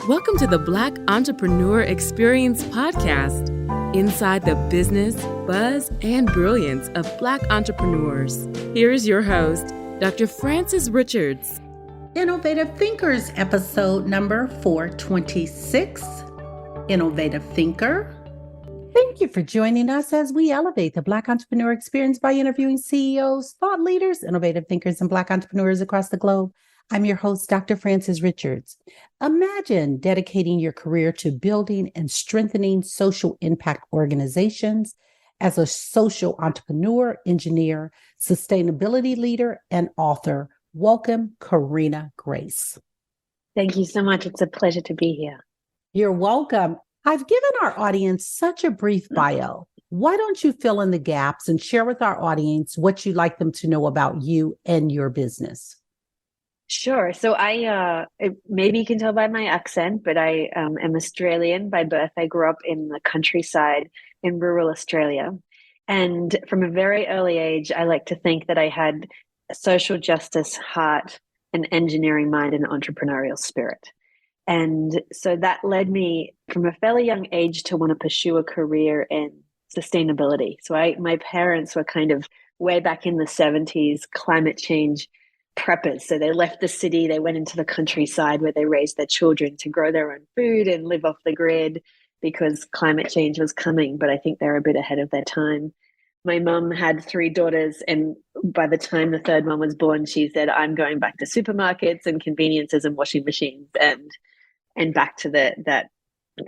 Welcome to the Black Entrepreneur Experience podcast, inside the business, buzz, and brilliance of Black entrepreneurs. Here is your host, Dr. Frances Richards. Innovative Thinkers, episode number 426. Innovative Thinker. Thank you for joining us as we elevate the Black entrepreneur experience by interviewing CEOs, thought leaders, innovative thinkers, and Black entrepreneurs across the globe. I'm your host, Dr. Frances Richards. Imagine dedicating your career to building and strengthening social impact organizations as a social entrepreneur, engineer, sustainability leader, and author. Welcome, Corrina Grace. Thank you so much. It's a pleasure to be here. You're welcome. I've given our audience such a brief bio. Why don't you fill in the gaps and share with our audience what you'd like them to know about you and your business? Sure. So maybe you can tell by my accent, but I am Australian by birth. I grew up in the countryside in rural Australia. And from a very early age, I like to think that I had a social justice heart, an engineering mind, and an entrepreneurial spirit. And so that led me from a fairly young age to want to pursue a career in sustainability. So my parents were kind of way back in the 70s, climate change preppers. So they left the city, they went into the countryside where they raised their children to grow their own food and live off the grid because climate change was coming. But I think they're a bit ahead of their time. My mum had 3 daughters, and by the time the third one was born, she said, I'm going back to supermarkets and conveniences and washing machines and back to that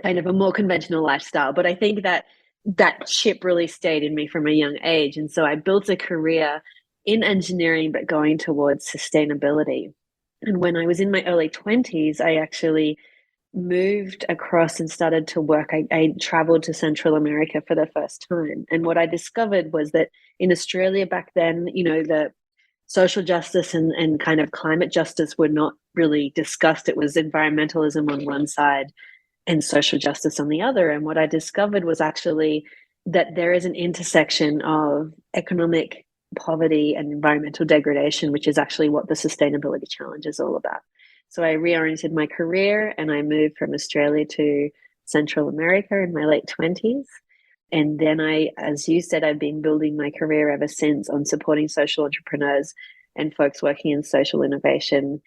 kind of a more conventional lifestyle. But I think that chip really stayed in me from a young age. And so I built a career in engineering, but going towards sustainability. And when I was in my early 20s, I actually moved across and started to work. I traveled to Central America for the first time. And what I discovered was that in Australia back then, the social justice and kind of climate justice were not really discussed. It was environmentalism on one side and social justice on the other. And what I discovered was actually that there is an intersection of economic poverty and environmental degradation, which is actually what the sustainability challenge is all about. So I reoriented my career and I moved from Australia to Central America in my late 20s. And then as you said, I've been building my career ever since on supporting social entrepreneurs and folks working in social innovation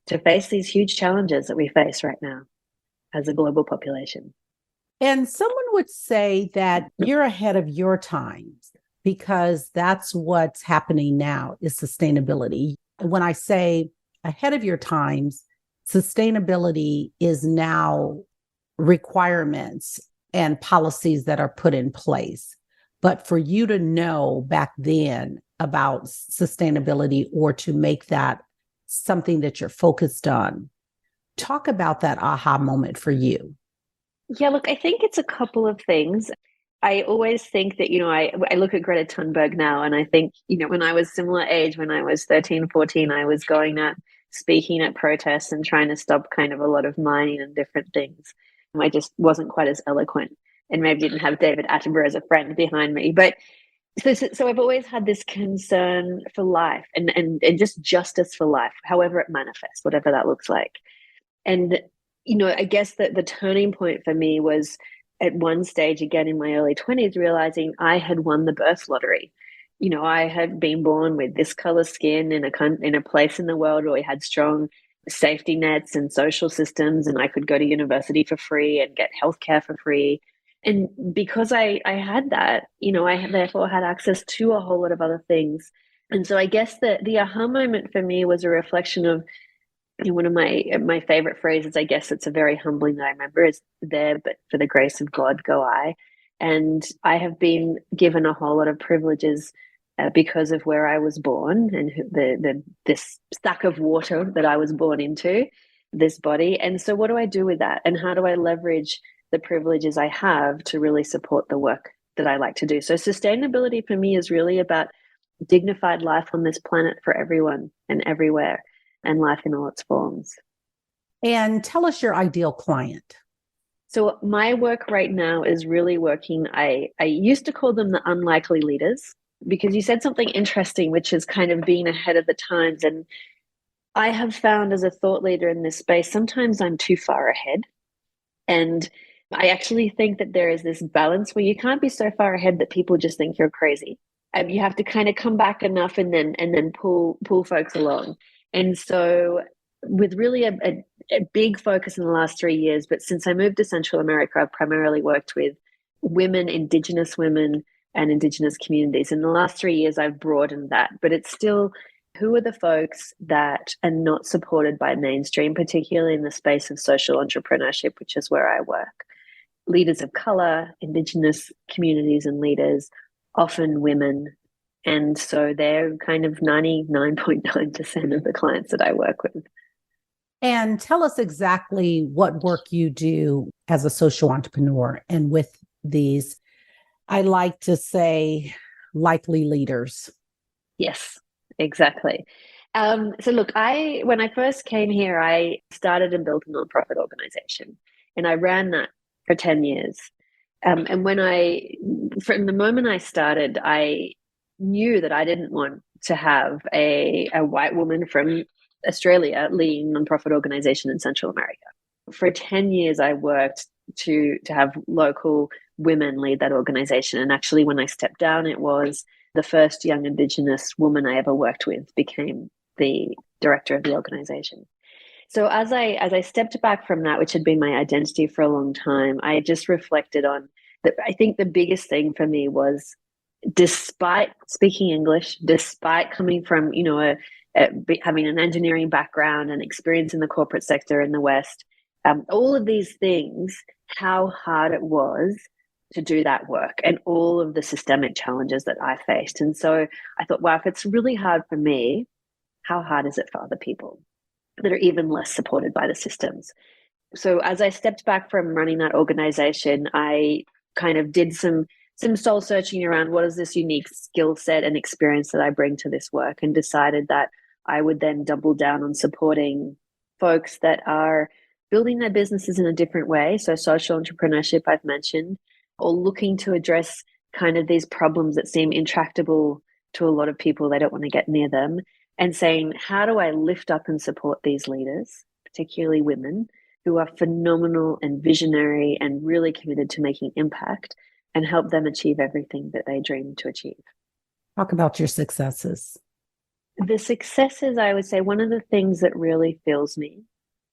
to face these huge challenges that we face right now as a global population. And someone would say that you're ahead of your times, because that's what's happening now is sustainability. When I say ahead of your times, sustainability is now requirements and policies that are put in place. But for you to know back then about sustainability or to make that something that you're focused on, talk about that aha moment for you. Yeah, look, I think it's a couple of things. I always think that, I look at Greta Thunberg now and I think, when I was similar age, when I was 13, 14, I was going out speaking at protests and trying to stop kind of a lot of mining and different things. I just wasn't quite as eloquent and maybe didn't have David Attenborough as a friend behind me. But so I've always had this concern for life and just justice for life, however it manifests, whatever that looks like. And, I guess that the turning point for me was at one stage, again in my early 20s, realizing I had won the birth lottery. I had been born with this color skin in a place in the world where we had strong safety nets and social systems, and I could go to university for free and get healthcare for free. And because I had that, I therefore had access to a whole lot of other things. And so I guess the aha moment for me was a reflection of one of my favorite phrases. I guess it's a very humbling that I remember is there, but for the grace of God go I. And I have been given a whole lot of privileges because of where I was born and this stack of water that I was born into, this body. And so what do I do with that? And how do I leverage the privileges I have to really support the work that I like to do? So sustainability for me is really about dignified life on this planet for everyone and everywhere, and life in all its forms. And tell us your ideal client. So my work right now is really working. I used to call them the unlikely leaders, because you said something interesting, which is kind of being ahead of the times. And I have found as a thought leader in this space, sometimes I'm too far ahead And I actually think that there is this balance where you can't be so far ahead that people just think you're crazy. You have to kind of come back enough and then pull folks along. And so with really a big focus in the last 3 years, but since I moved to Central America, I've primarily worked with women, Indigenous women, and Indigenous communities. In the last 3 years, I've broadened that, but it's still who are the folks that are not supported by mainstream, particularly in the space of social entrepreneurship, which is where I work. Leaders of color, Indigenous communities and leaders, often women. And so they're kind of 99.9% of the clients that I work with. And tell us exactly what work you do as a social entrepreneur and with these, I like to say, likely leaders. Yes, exactly. So look, when I first came here, I started and built a nonprofit organization, and I ran that for 10 years. And from the moment I started, I knew that I didn't want to have a white woman from Australia leading a nonprofit organization in Central America. For 10 years, I worked to have local women lead that organization. And actually, when I stepped down, it was the first young Indigenous woman I ever worked with became the director of the organization. So as I stepped back from that, which had been my identity for a long time, I just reflected on that. I think the biggest thing for me was, despite speaking English, despite coming from, having an engineering background and experience in the corporate sector in the West, all of these things, how hard it was to do that work and all of the systemic challenges that I faced. And so I thought, wow, if it's really hard for me, how hard is it for other people that are even less supported by the systems? So as I stepped back from running that organization, I kind of did some soul searching around what is this unique skill set and experience that I bring to this work, and decided that I would then double down on supporting folks that are building their businesses in a different way. So social entrepreneurship, I've mentioned, or looking to address kind of these problems that seem intractable to a lot of people. They don't want to get near them. And saying, how do I lift up and support these leaders, particularly women, who are phenomenal and visionary and really committed to making impact, and help them achieve everything that they dream to achieve? Talk about your successes. The successes, I would say, one of the things that really fills me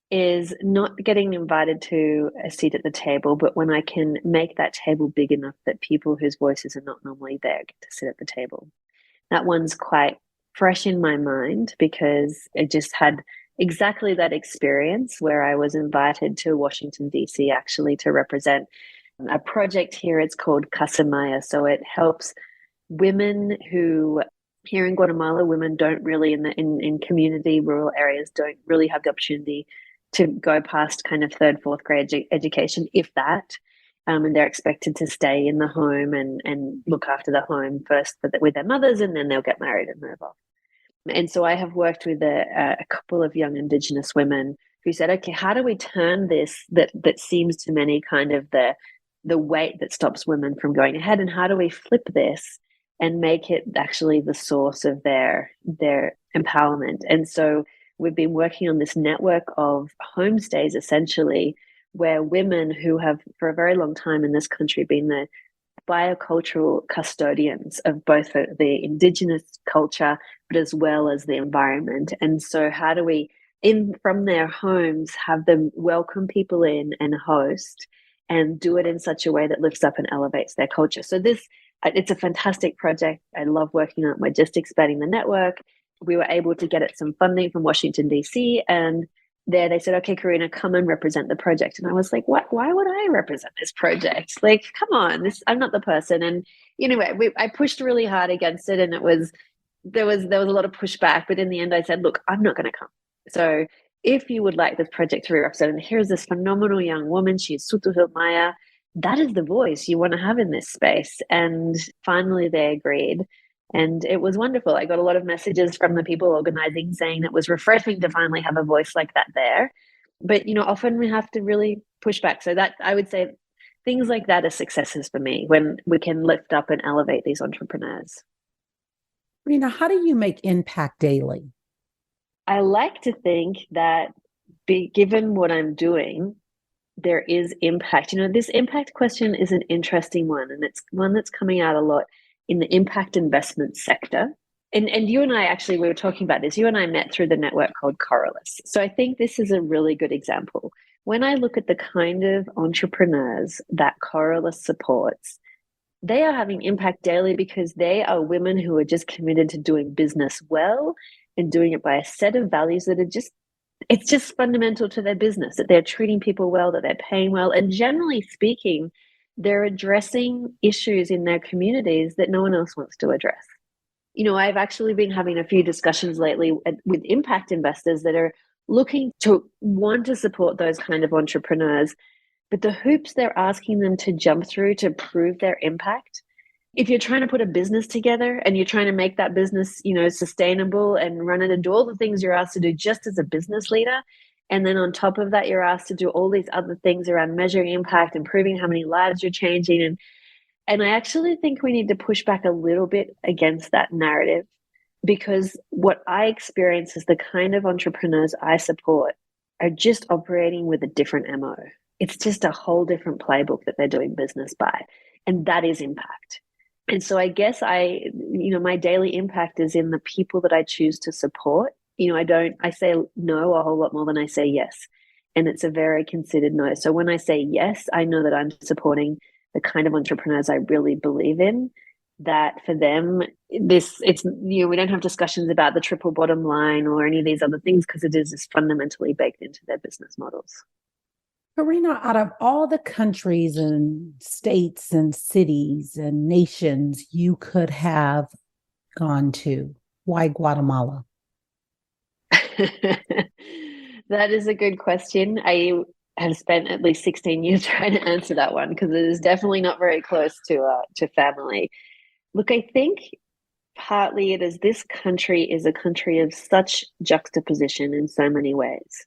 is not getting invited to a seat at the table, but when I can make that table big enough that people whose voices are not normally there get to sit at the table. That one's quite fresh in my mind, because I just had exactly that experience where I was invited to Washington, D.C., actually, to represent a project here. It's called Casamaya. So it helps women who, here in Guatemala, women don't really, in community, rural areas, don't really have the opportunity to go past kind of third, fourth grade education, if that. And they're expected to stay in the home and look after the home first with their mothers, and then they'll get married and move off. And so I have worked with a couple of young Indigenous women who said, okay, how do we turn this that seems to many kind of the weight that stops women from going ahead, and how do we flip this and make it actually the source of their empowerment? And so we've been working on this network of homestays, essentially, where women who have for a very long time in this country been the biocultural custodians of both the Indigenous culture, but as well as the environment. And so how do we, from their homes, have them welcome people in and host, and do it in such a way that lifts up and elevates their culture? So it's a fantastic project. I love working on it. We're just expanding the network. We were able to get it some funding from Washington, D.C., and there they said, okay, Corrina, come and represent the project. And I was like, what? Why would I represent this project? Like, come on, I'm not the person. And anyway, I pushed really hard against it, and there was a lot of pushback. But in the end, I said, look, I'm not going to come. So if you would like this project to be represented, here's this phenomenal young woman. She's Sutuhil Maya. That is the voice you want to have in this space. And finally, they agreed. And it was wonderful. I got a lot of messages from the people organizing saying it was refreshing to finally have a voice like that there. But, often we have to really push back. So that, I would say, things like that are successes for me, when we can lift up and elevate these entrepreneurs. Corrina, how do you make impact daily? I like to think that given what I'm doing, there is impact. This impact question is an interesting one, and it's one that's coming out a lot in the impact investment sector. And you and I actually, we were talking about this. You and I met through the network called Corrina. So I think this is a really good example. When I look at the kind of entrepreneurs that Corrina supports, they are having impact daily because they are women who are just committed to doing business well and doing it by a set of values that are just, it's just fundamental to their business, that they're treating people well, that they're paying well. And generally speaking, they're addressing issues in their communities that no one else wants to address. I've actually been having a few discussions lately with impact investors that are looking to want to support those kind of entrepreneurs, but the hoops they're asking them to jump through to prove their impact. If you're trying to put a business together and you're trying to make that business, sustainable and run it and do all the things you're asked to do just as a business leader, and then on top of that, you're asked to do all these other things around measuring impact and proving how many lives you're changing. And I actually think we need to push back a little bit against that narrative, because what I experience is the kind of entrepreneurs I support are just operating with a different MO. It's just a whole different playbook that they're doing business by. And that is impact. And so I guess my daily impact is in the people that I choose to support. I say no a whole lot more than I say yes. And it's a very considered no. So when I say yes, I know that I'm supporting the kind of entrepreneurs I really believe in, that for them, we don't have discussions about the triple bottom line or any of these other things, because it is fundamentally baked into their business models. Corrina, out of all the countries and states and cities and nations you could have gone to, why Guatemala? That is a good question. I have spent at least 16 years trying to answer that one, because it is definitely not very close to family. Look, I think partly it is this country is a country of such juxtaposition in so many ways.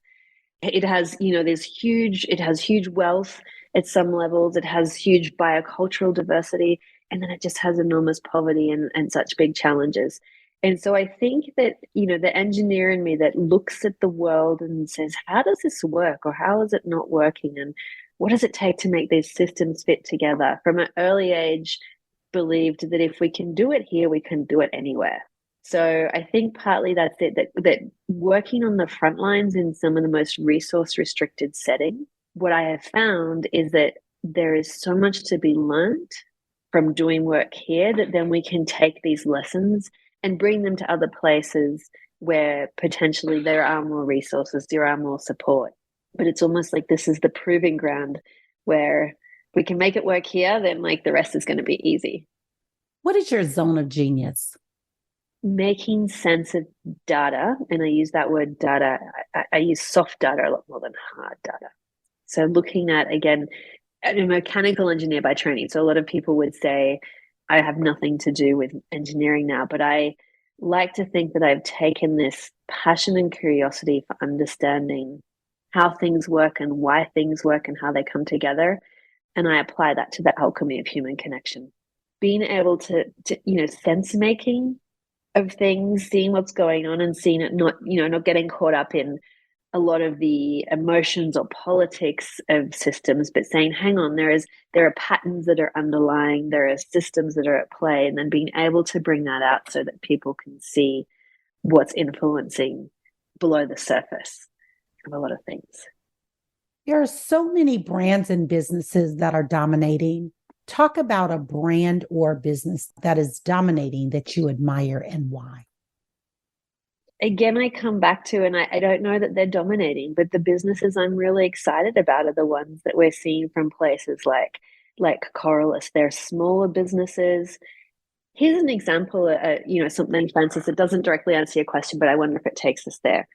It has, it has huge wealth at some levels. It has huge biocultural diversity, and then it just has enormous poverty and such big challenges. And so I think that, the engineer in me that looks at the world and says, how does this work? Or how is it not working? And what does it take to make these systems fit together? From an early age, believed that if we can do it here, we can do it anywhere. So I think partly that's it, that working on the front lines in some of the most resource restricted settings, what I have found is that there is so much to be learned from doing work here, that then we can take these lessons and bring them to other places where potentially there are more resources, there are more support. But it's almost like this is the proving ground where we can make it work here, then the rest is going to be easy. What is your zone of genius? Making sense of data. And I use that word data. I use soft data a lot more than hard data. So looking at, again, I'm a mechanical engineer by training. So a lot of people would say, I have nothing to do with engineering now, but I like to think that I've taken this passion and curiosity for understanding how things work and why things work and how they come together. And I apply that to the alchemy of human connection. Being able to sense making of things, seeing what's going on and seeing it, not getting caught up in a lot of the emotions or politics of systems, but saying, hang on, there are patterns that are underlying, there are systems that are at play, and then being able to bring that out so that people can see what's influencing below the surface of a lot of things. There are so many brands and businesses that are dominating. Talk about a brand or business that is dominating that you admire and why. Again, I come back to, and I don't know that they're dominating, but the businesses I'm really excited about are the ones that we're seeing from places like Corrina. They're smaller businesses. Here's an example, something, Francis, that doesn't directly answer your question, but I wonder if it takes us there.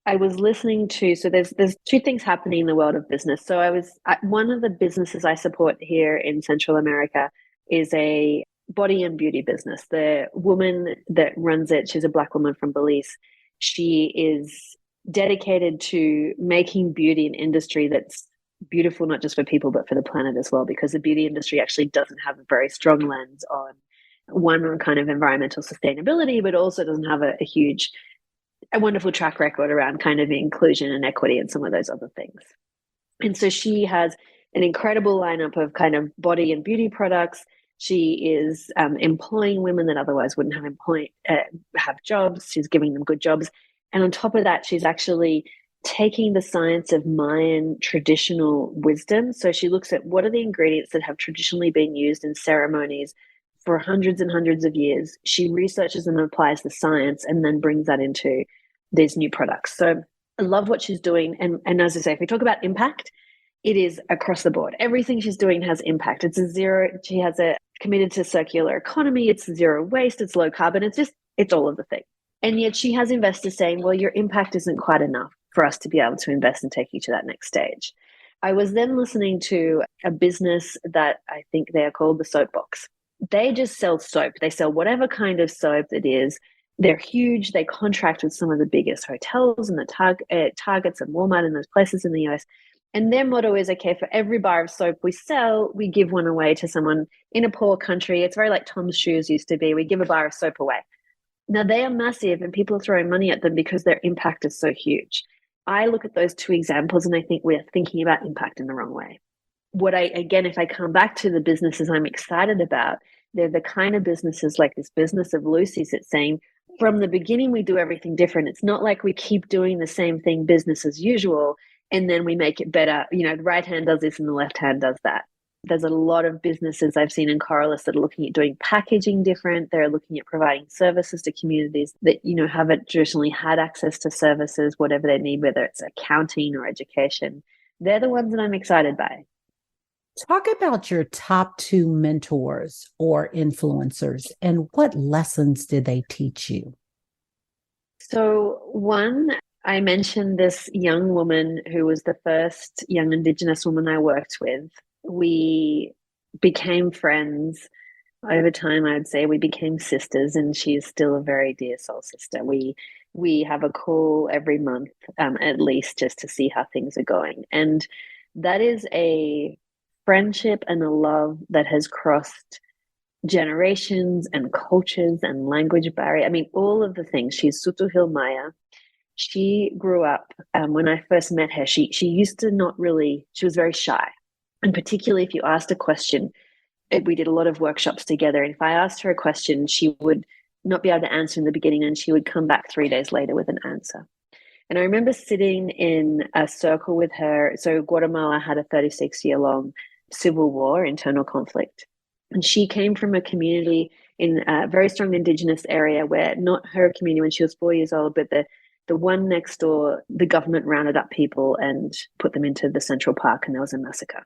I was listening to, so there's two things happening in the world of business. So one of the businesses I support here in Central America is a body and beauty business. The woman that runs it, she's a Black woman from Belize. She is dedicated to making beauty an industry that's beautiful, not just for people, but for the planet as well, because the beauty industry actually doesn't have a very strong lens on kind of environmental sustainability, but also doesn't have a wonderful track record around kind of inclusion and equity and some of those other things. And so she has an incredible lineup of kind of body and beauty products. She is employing women that otherwise wouldn't have jobs. She's giving them good jobs. And on top of that, she's actually taking the science of Mayan traditional wisdom. So she looks at what are the ingredients that have traditionally been used in ceremonies for hundreds and hundreds of years. She researches and applies the science and then brings that into these new products. So I love what she's doing. And as I say, if we talk about impact, it is across the board. Everything she's doing has impact. She has a committed to circular economy. It's zero waste. It's low carbon. It's all of the thing. And yet she has investors saying, well, your impact isn't quite enough for us to be able to invest and take you to that next stage. I was then listening to a business that I think they are called the Soapbox. They just sell soap. They sell whatever kind of soap it is. They're huge. They contract with some of the biggest hotels and the Targets and Walmart and those places in the US. And their motto is, okay, for every bar of soap we sell, we give one away to someone in a poor country. It's very like Tom's Shoes used to be. We give a bar of soap away. Now, they are massive and people are throwing money at them because their impact is so huge. I look at those two examples and I think we're thinking about impact in the wrong way. If I come back to the businesses I'm excited about, they're the kind of businesses like this business of Lucy's that's saying, from the beginning, we do everything different. It's not like we keep doing the same thing, business as usual, and then we make it better. The right hand does this and the left hand does that. There's a lot of businesses I've seen in Corralus that are looking at doing packaging different. They're looking at providing services to communities that, haven't traditionally had access to services, whatever they need, whether it's accounting or education. They're the ones that I'm excited by. Talk about your top two mentors or influencers and what lessons did they teach you? So one, I mentioned this young woman who was the first young Indigenous woman I worked with. We became friends over time. I'd say we became sisters, and she is still a very dear soul sister. We have a call every month, at least, just to see how things are going. And that is a friendship and a love that has crossed generations and cultures and language barrier. I mean, all of the things. She's Sutuhil Maya. She grew up, when I first met her, she used to not really, she was very shy. And particularly if you asked a question, we did a lot of workshops together. And if I asked her a question, she would not be able to answer in the beginning, and she would come back 3 days later with an answer. And I remember sitting in a circle with her. So Guatemala had a 36-year-long civil war, internal conflict. And she came from a community in a very strong Indigenous area where not her community when she was 4 years old, but the one next door, the government rounded up people and put them into the Central Park, and there was a massacre.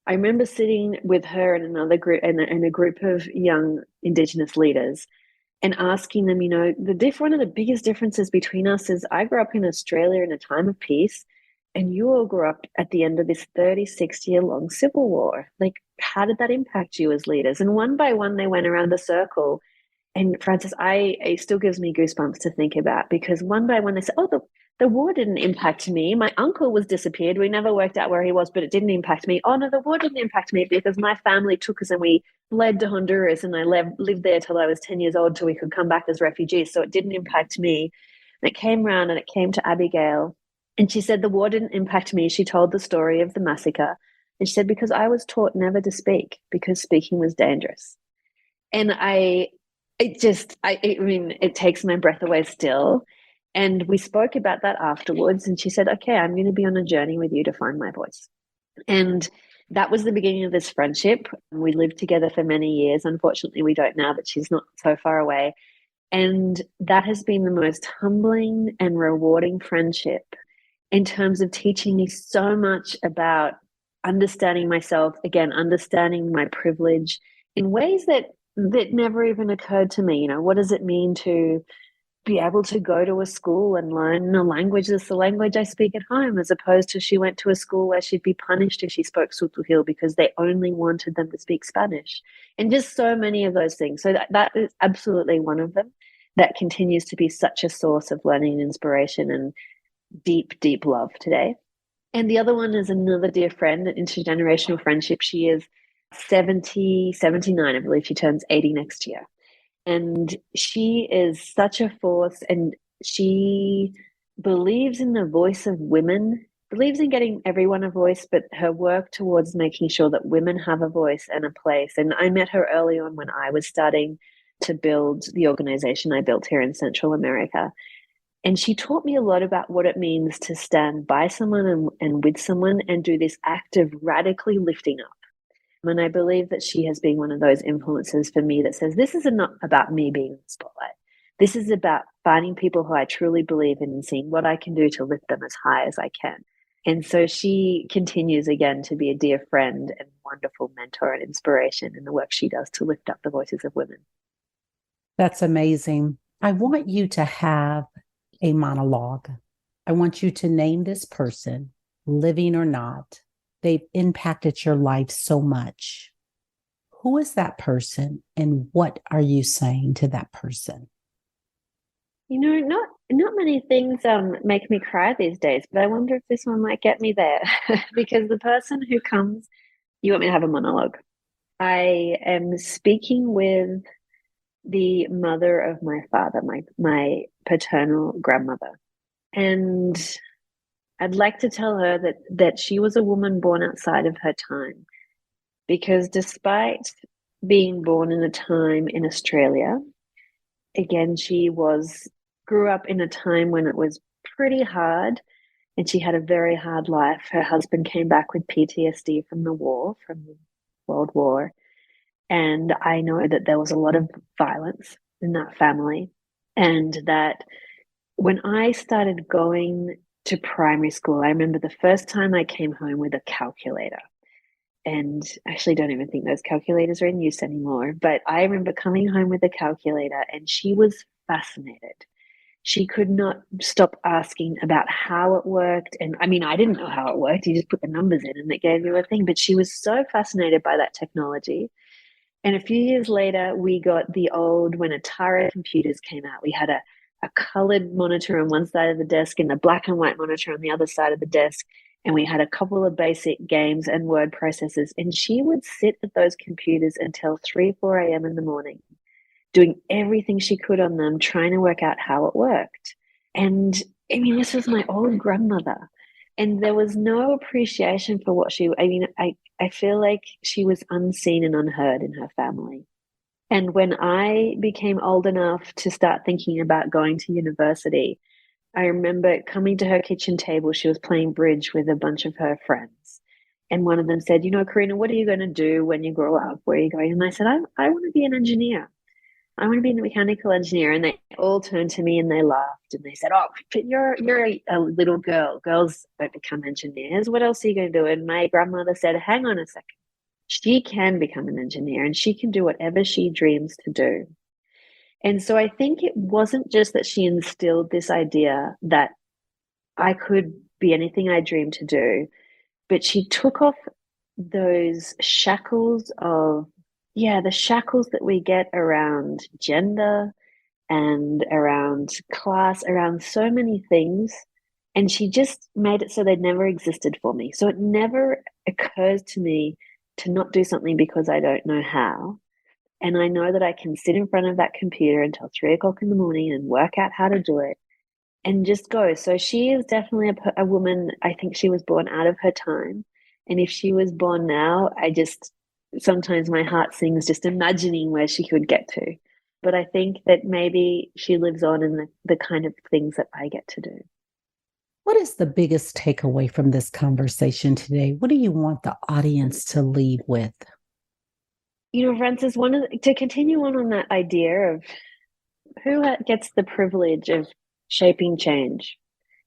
I remember sitting with her and another group and a group of young Indigenous leaders and asking them, one of the biggest differences between us is I grew up in Australia in a time of peace, and you all grew up at the end of this 36-year-long civil war. Like, how did that impact you as leaders? And one by one, they went around the circle. And Frances, it still gives me goosebumps to think about, because one by one they said, oh, the war didn't impact me. My uncle was disappeared. We never worked out where he was, but it didn't impact me. Oh, no, the war didn't impact me because my family took us and we fled to Honduras, and I lived there till I was 10 years old till we could come back as refugees. So it didn't impact me. And it came around and it came to Abigail. And she said, the war didn't impact me. She told the story of the massacre. And she said, because I was taught never to speak, because speaking was dangerous. And it takes my breath away still. And we spoke about that afterwards. And she said, okay, I'm going to be on a journey with you to find my voice. And that was the beginning of this friendship. We lived together for many years. Unfortunately, we don't now, but she's not so far away. And that has been the most humbling and rewarding friendship in terms of teaching me so much about understanding myself, again, understanding my privilege in ways that never even occurred to me. What does it mean to be able to go to a school and learn a language that's the language I speak at home, as opposed to she went to a school where she'd be punished if she spoke Sutuhil because they only wanted them to speak Spanish. And just so many of those things. So that is absolutely one of them that continues to be such a source of learning and inspiration and deep, deep love today. And the other one is another dear friend, an intergenerational friendship. She is 79, I believe she turns 80 next year. And she is such a force, and she believes in the voice of women believes in getting everyone a voice, but her work towards making sure that women have a voice and a place. And I met her early on when I was starting to build the organization I built here in Central America. And she taught me a lot about what it means to stand by someone and with someone and do this act of radically lifting up. And I believe that she has been one of those influences for me that says, this is not about me being in the spotlight. This is about finding people who I truly believe in and seeing what I can do to lift them as high as I can. And so she continues again to be a dear friend and wonderful mentor and inspiration in the work she does to lift up the voices of women. That's amazing. I want you to have a monologue. I want you to name this person, living or not. They've impacted your life so much. Who is that person and what are you saying to that person? You know, not many things make me cry these days, but I wonder if this one might get me there. Because the person who comes, you want me to have a monologue. I am speaking with the mother of my father, my paternal grandmother. And I'd like to tell her that she was a woman born outside of her time. Because despite being born in a time in Australia, again, she grew up in a time when it was pretty hard and she had a very hard life. Her husband came back with PTSD from the war, from World War. And I know that there was a lot of violence in that family. And that when I started going to primary school, I remember the first time I came home with a calculator. And I actually don't even think those calculators are in use anymore. But I remember coming home with a calculator and she was fascinated. She could not stop asking about how it worked. And I mean, I didn't know how it worked. You just put the numbers in and it gave you a thing. But she was so fascinated by that technology. And a few years later, we got when Atari computers came out, we had a colored monitor on one side of the desk and a black and white monitor on the other side of the desk. And we had a couple of basic games and word processors. And she would sit at those computers until 3, 4 a.m. in the morning, doing everything she could on them, trying to work out how it worked. And I mean, this was my old grandmother. And there was no appreciation for I feel like she was unseen and unheard in her family. And when I became old enough to start thinking about going to university, I remember coming to her kitchen table. She was playing bridge with a bunch of her friends. And one of them said, Corrina, what are you going to do when you grow up? Where are you going? And I said, I want to be an engineer. I want to be a mechanical engineer. And they all turned to me and they laughed and they said, oh, but you're a little girl. Girls don't become engineers. What else are you going to do? And my grandmother said, hang on a second. She can become an engineer and she can do whatever she dreams to do. And so I think it wasn't just that she instilled this idea that I could be anything I dreamed to do, but she took off those shackles the shackles that we get around gender and around class, around so many things. And she just made it so they never existed for me. So it never occurs to me to not do something because I don't know how. And I know that I can sit in front of that computer until 3 o'clock in the morning and work out how to do it and just go. So she is definitely a woman. I think she was born out of her time. And if she was born now, sometimes my heart sings just imagining where she could get to. But I think that maybe she lives on in the kind of things that I get to do. What is the biggest takeaway from this conversation today? What do you want the audience to leave with? Frances, to continue on that idea of who gets the privilege of shaping change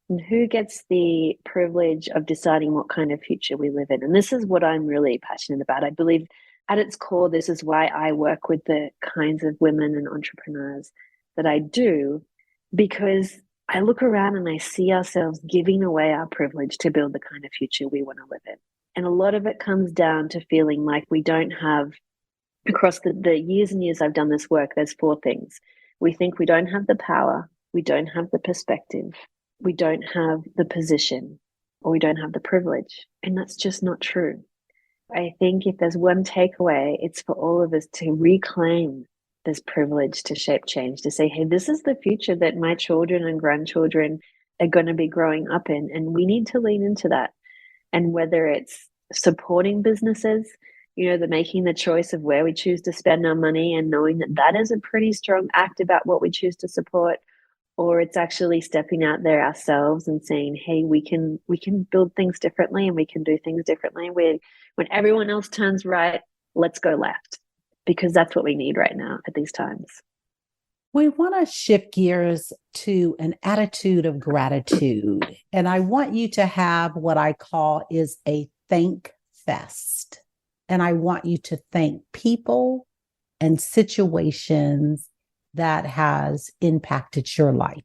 and who gets the privilege of deciding what kind of future we live in. And this is what I'm really passionate about. I believe at its core, this is why I work with the kinds of women and entrepreneurs that I do, because I look around and I see ourselves giving away our privilege to build the kind of future we want to live in. And a lot of it comes down to feeling like we don't have, across the years and years I've done this work, there's 4 things. We think we don't have the power, we don't have the perspective, we don't have the position, or we don't have the privilege. And that's just not true. I think if there's one takeaway, it's for all of us to reclaim this privilege to shape change, to say, hey, this is the future that my children and grandchildren are going to be growing up in. And we need to lean into that. And whether it's supporting businesses, the making the choice of where we choose to spend our money and knowing that that is a pretty strong act about what we choose to support, or it's actually stepping out there ourselves and saying, hey, we can build things differently and we can do things differently. When everyone else turns right, let's go left, because that's what we need right now at these times. We want to shift gears to an attitude of gratitude. And I want you to have what I call is a thank fest. And I want you to thank people and situations that has impacted your life.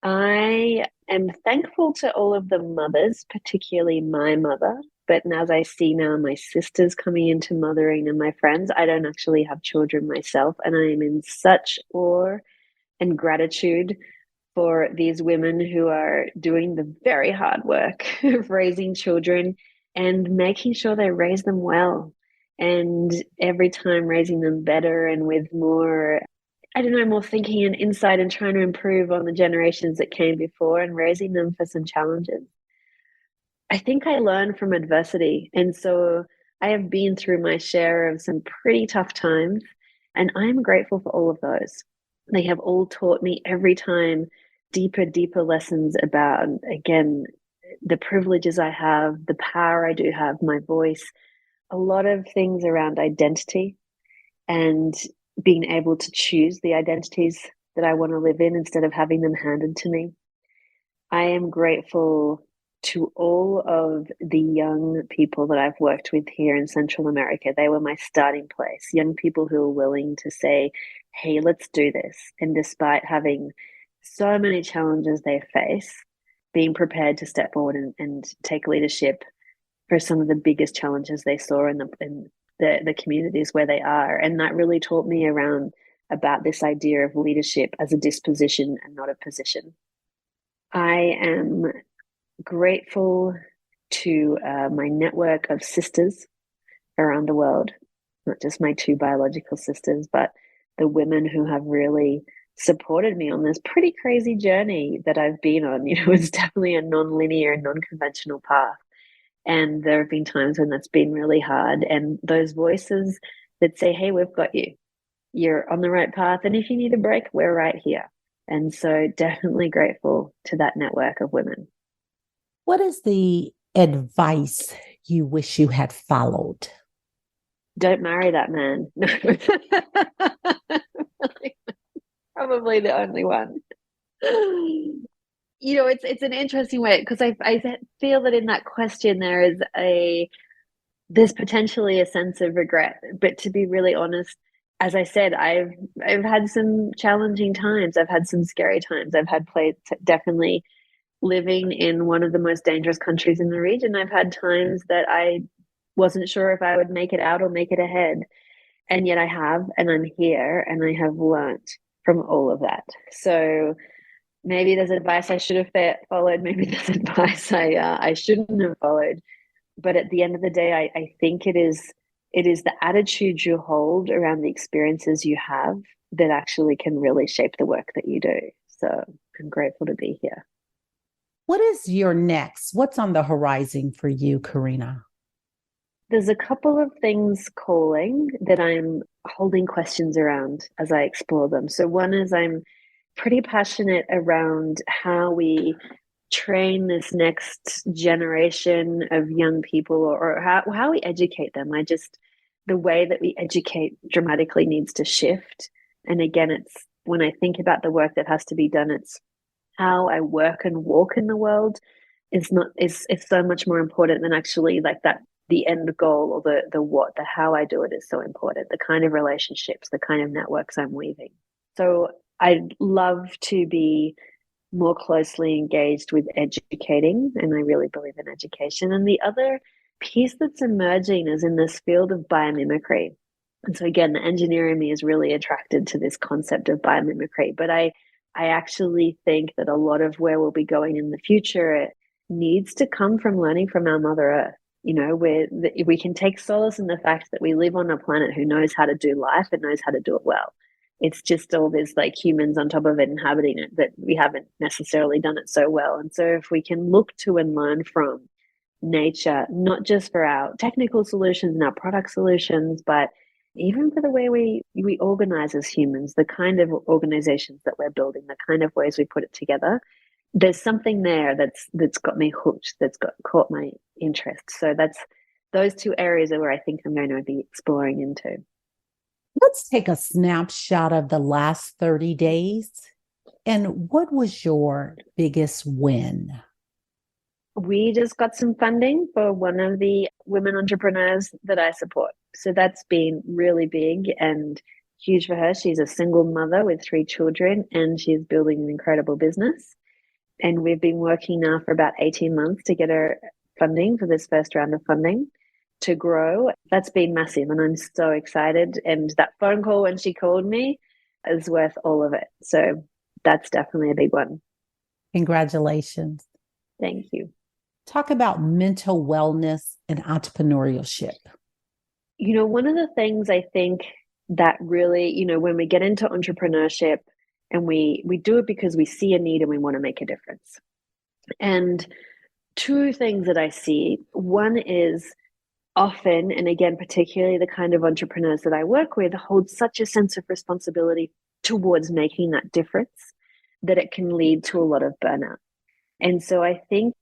I am thankful to all of the mothers, particularly my mother. But as I see now my sisters coming into mothering and my friends, I don't actually have children myself. And I am in such awe and gratitude for these women who are doing the very hard work of raising children and making sure they raise them well. And every time raising them better and with more, more thinking and insight and trying to improve on the generations that came before and raising them for some challenges. I think I learn from adversity. And so I have been through my share of some pretty tough times, and I'm grateful for all of those. They have all taught me every time deeper lessons about, again, the privileges I have, the power I do have, my voice, a lot of things around identity and being able to choose the identities that I want to live in instead of having them handed to me. I am grateful to all of the young people that I've worked with here in Central America. They were my starting place. Young people who are willing to say, hey, let's do this. And despite having so many challenges they face, being prepared to step forward and take leadership for some of the biggest challenges they saw in the communities where they are. And that really taught me about this idea of leadership as a disposition and not a position. I am grateful to my network of sisters around the world, not just my 2 biological sisters, but the women who have really supported me on this pretty crazy journey that I've been on. It's definitely a non-linear and non-conventional path. And there have been times when that's been really hard. And those voices that say, hey, we've got you. You're on the right path. And if you need a break, we're right here. And so definitely grateful to that network of women. What is the advice you wish you had followed? Don't marry that man. No. Probably the only one. It's an interesting way, because I feel that in that question there's potentially a sense of regret. But to be really honest, as I said, I've had some challenging times. I've had some scary times. I've had definitely living in one of the most dangerous countries in the region. I've had times that I wasn't sure if I would make it out or make it ahead. And yet I have, and I'm here, and I have learnt from all of that. So maybe there's advice I should have followed. Maybe there's advice I shouldn't have followed. But at the end of the day, I think it is the attitude you hold around the experiences you have that actually can really shape the work that you do. So I'm grateful to be here. What is your next? What's on the horizon for you, Corrina? There's a couple of things calling that I'm holding questions around as I explore them. So one is I'm pretty passionate around how we train this next generation of young people, or how we educate them. The way that we educate dramatically needs to shift. And again, it's when I think about the work that has to be done, it's how I work and walk in the world is so much more important than actually like that. The end goal, or the how I do it is so important. The kind of relationships, the kind of networks I'm weaving. So I'd love to be more closely engaged with educating, and I really believe in education. And the other piece that's emerging is in this field of biomimicry. And so again, the engineer in me is really attracted to this concept of biomimicry. But I actually think that a lot of where we'll be going in the future needs to come from learning from our Mother Earth. Where we can take solace in the fact that we live on a planet who knows how to do life and knows how to do it well. It's just all this like humans on top of it inhabiting it that we haven't necessarily done it so well. And so if we can look to and learn from nature, not just for our technical solutions and our product solutions, but even for the way we organize as humans, the kind of organizations that we're building, the kind of ways we put it together, there's something there that's got me hooked, that's got caught my interest. So that's those two areas are where I think I'm going to be exploring into. Let's take a snapshot of the last 30 days. And what was your biggest win? We just got some funding for one of the women entrepreneurs that I support. So that's been really big and huge for her. She's a single mother with 3 children, and she's building an incredible business. And we've been working now for about 18 months to get her funding for this first round of funding to grow. That's been massive, and I'm so excited. And that phone call when she called me is worth all of it. So that's definitely a big one. Congratulations. Thank you. Talk about mental wellness and entrepreneurship. You know, one of the things I think that really, you know, when we get into entrepreneurship and we do it because we see a need and we want to make a difference. And 2 things that I see, one is often, and again, particularly the kind of entrepreneurs that I work with, hold such a sense of responsibility towards making that difference that it can lead to a lot of burnout. And so I think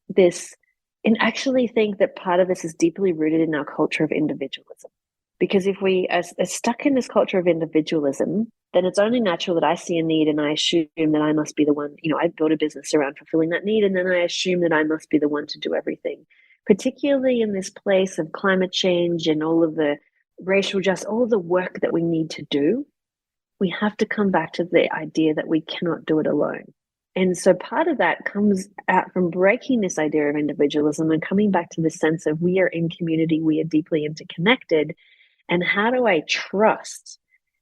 and actually think that part of this is deeply rooted in our culture of individualism. Because if we are stuck in this culture of individualism, then it's only natural that I see a need and I assume that I must be the one, you know, I built a business around fulfilling that need, and then I assume that I must be the one to do everything. Particularly in this place of climate change and all of the racial justice, all of the work that we need to do, we have to come back to the idea that we cannot do it alone. And so part of that comes out from breaking this idea of individualism and coming back to the sense of we are in community, we are deeply interconnected. And how do I trust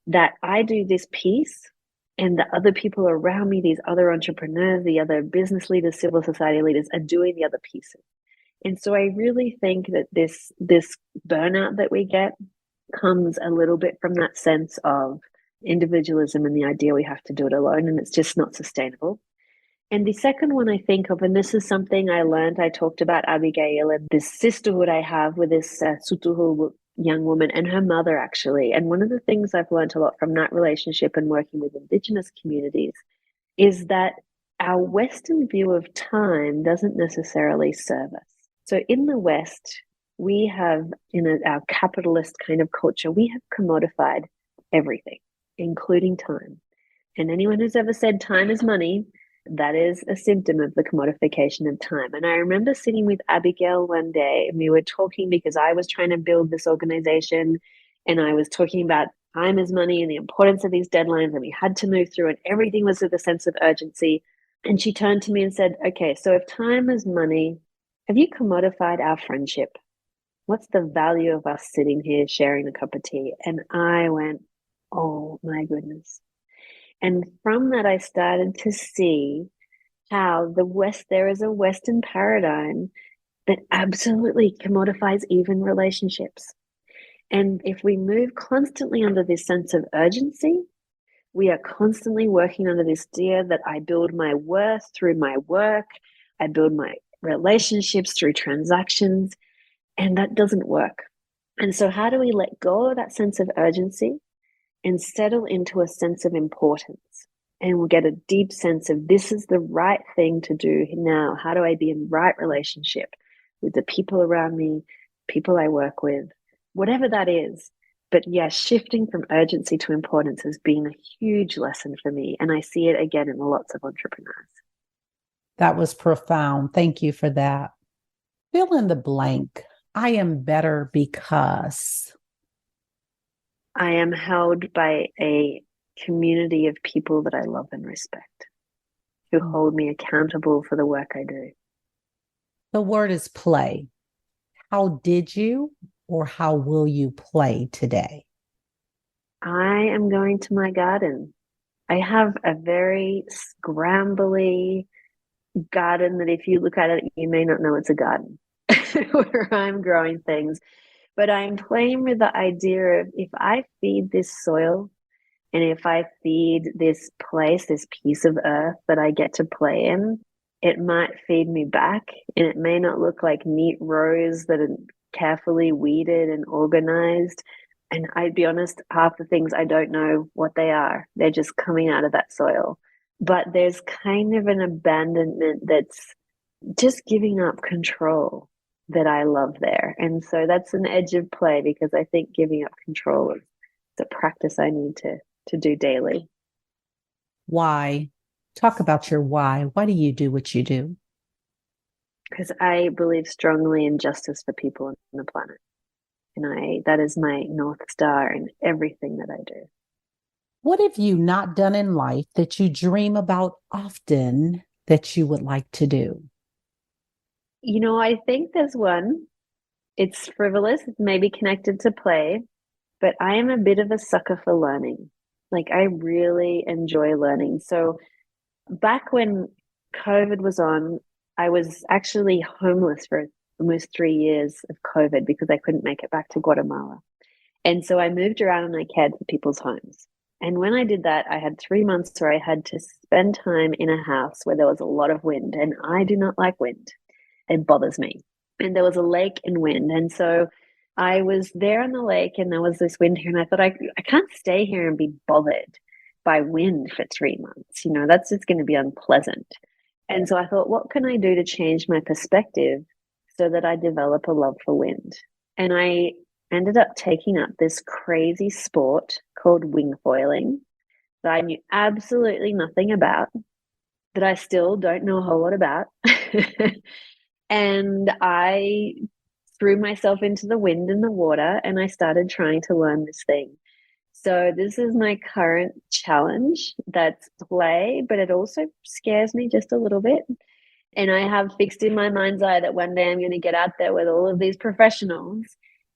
that I do this piece and the other people around me, these other entrepreneurs, the other business leaders, civil society leaders are doing the other pieces? And so I really think that this burnout that we get comes a little bit from that sense of individualism and the idea we have to do it alone, and it's just not sustainable. And the second one I think of, and this is something I learned, I talked about Abigail and this sisterhood I have with this Sutuhu young woman and her mother, actually. And one of the things I've learned a lot from that relationship and working with Indigenous communities is that our Western view of time doesn't necessarily serve us. So in the West, we have, in our capitalist kind of culture, we have commodified everything, including time. And anyone who's ever said time is money, that is a symptom of the commodification of time. And I remember sitting with Abigail one day and we were talking because I was trying to build this organization and I was talking about time is money and the importance of these deadlines and we had to move through and everything was with a sense of urgency. And she turned to me and said, okay, so if time is money, have you commodified our friendship? What's the value of us sitting here sharing a cup of tea? And I went, oh my goodness. And from that, I started to see how there is a Western paradigm that absolutely commodifies even relationships. And if we move constantly under this sense of urgency, we are constantly working under this idea that I build my worth through my work, I build my relationships through transactions, and that doesn't work. And so how do we let go of that sense of urgency and settle into a sense of importance? And we'll get a deep sense of this is the right thing to do now. How do I be in right relationship with the people around me, people I work with, whatever that is. But yeah, shifting from urgency to importance has been a huge lesson for me. And I see it again in lots of entrepreneurs. That was profound. Thank you for that. Fill in the blank. I am better because I am held by a community of people that I love and respect, who hold me accountable for the work I do. The word is play. How did you or how will you play today? I am going to my garden. I have a very scrambly garden that if you look at it, you may not know it's a garden where I'm growing things. But I'm playing with the idea of if I feed this soil And if I feed this place, this piece of earth that I get to play in, it might feed me back. And it may not look like neat rows that are carefully weeded and organized. And I'd be honest, half the things I don't know what they are. They're just coming out of that soil. But there's kind of an abandonment that's just giving up control that I love there. And so that's an edge of play because I think giving up control is the practice I need to do daily. Why? Talk about your why. Why do you do what you do? Because I believe strongly in justice for people on the planet. And that is my North Star in everything that I do. What have you not done in life that you dream about often that you would like to do? I think there's one. It's frivolous, it's maybe connected to play, but I am a bit of a sucker for learning. Like, I really enjoy learning. So back when COVID was on, I was actually homeless for almost 3 years of COVID because I couldn't make it back to Guatemala. And so I moved around and I cared for people's homes. And when I did that, I had 3 months where I had to spend time in a house where there was a lot of wind. And I do not like wind, it bothers me. And there was a lake and wind. And so I was there on the lake and there was this wind here. And I thought, I can't stay here and be bothered by wind for 3 months. That's just going to be unpleasant. And so I thought, what can I do to change my perspective so that I develop a love for wind? And I ended up taking up this crazy sport called wing foiling that I knew absolutely nothing about, that I still don't know a whole lot about. And I threw myself into the wind and the water and I started trying to learn this thing. So this is my current challenge. That's play, but it also scares me just a little bit. And I have fixed in my mind's eye that one day I'm going to get out there with all of these professionals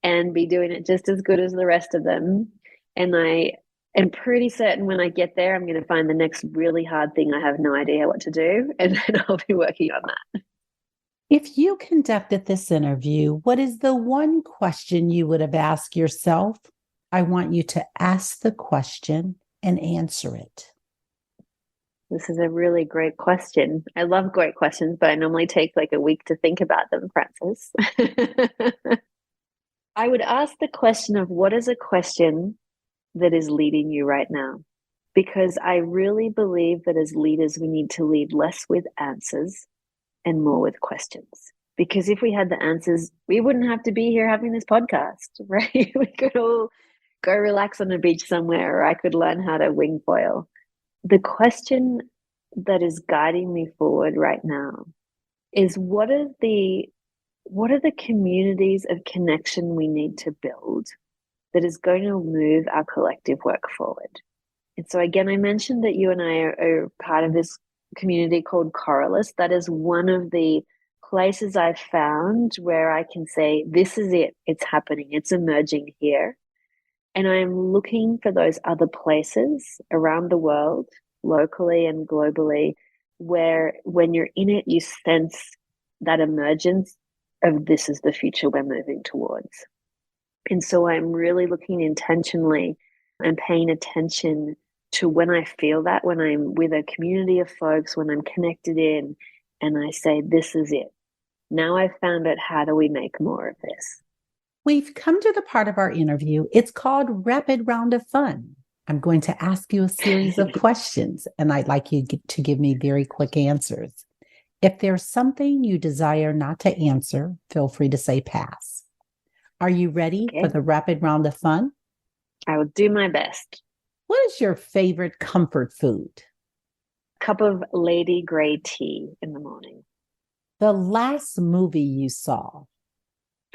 and be doing it just as good as the rest of them. And I am pretty certain when I get there, I'm going to find the next really hard thing I have no idea what to do. And then I'll be working on that. If you conducted this interview, what is the one question you would have asked yourself? I want you to ask the question and answer it. This is a really great question. I love great questions, but I normally take like a week to think about them, Frances. I would ask the question of what is a question that is leading you right now? Because I really believe that as leaders, we need to lead less with answers and more with questions. Because if we had the answers, we wouldn't have to be here having this podcast, right? We could all go relax on a beach somewhere, or I could learn how to wing foil. The question that is guiding me forward right now is what are the communities of connection we need to build that is going to move our collective work forward? And so again, I mentioned that you and I are part of this community called Corrina. That is one of the places I've found where I can say, this is it, it's happening, it's emerging here. And I'm looking for those other places around the world, locally and globally, where when you're in it, you sense that emergence of this is the future we're moving towards. And so I'm really looking intentionally and paying attention to when I feel that, when I'm with a community of folks, when I'm connected in, and I say, this is it. Now I've found out, how do we make more of this? We've come to the part of our interview. It's called Rapid Round of Fun. I'm going to ask you a series of questions, and I'd like you to give me very quick answers. If there's something you desire not to answer, feel free to say pass. Are you ready for the rapid round of fun? I will do my best. What is your favorite comfort food? Cup of Lady Grey tea in the morning. The last movie you saw?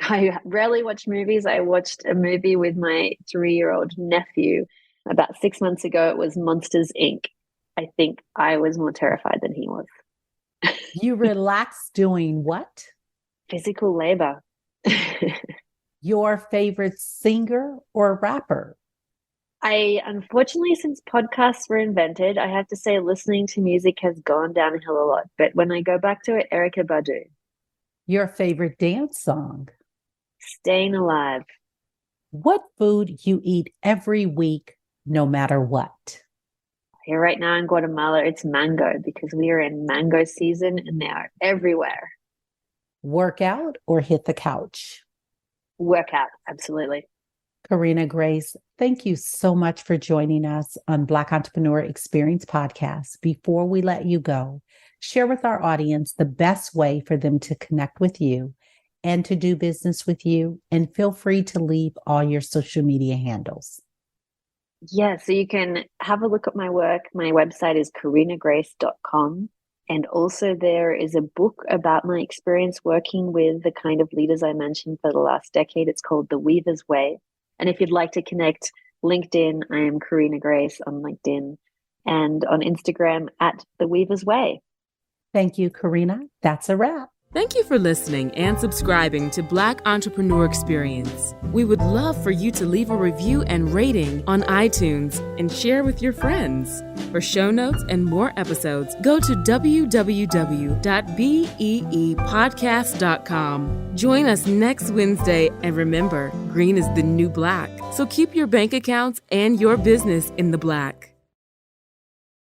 I rarely watch movies. I watched a movie with my 3-year-old nephew about 6 months ago. It was Monsters, Inc. I think I was more terrified than he was. You relax doing what? Physical labor. Your favorite singer or rapper? Unfortunately, since podcasts were invented, I have to say listening to music has gone downhill a lot. But when I go back to it, Erykah Badu. Your favorite dance song? Staying Alive. What food you eat every week no matter what? Here right now in Guatemala, it's mango because we are in mango season and they are everywhere. Work out or hit the couch? Workout, absolutely. Corrina Grace, thank you so much for joining us on Black Entrepreneur Experience Podcast. Before we let you go, share with our audience the best way for them to connect with you and to do business with you. And feel free to leave all your social media handles. Yeah, so you can have a look at my work. My website is corrinagrace.com. And also there is a book about my experience working with the kind of leaders I mentioned for the last decade. It's called The Weaver's Way. And if you'd like to connect, LinkedIn, I am Corrina Grace on LinkedIn, and on Instagram at The Weaver's Way. Thank you, Corrina. That's a wrap. Thank you for listening and subscribing to Black Entrepreneur Experience. We would love for you to leave a review and rating on iTunes and share with your friends. For show notes and more episodes, go to www.beepodcast.com. Join us next Wednesday, and remember, green is the new black. So keep your bank accounts and your business in the black.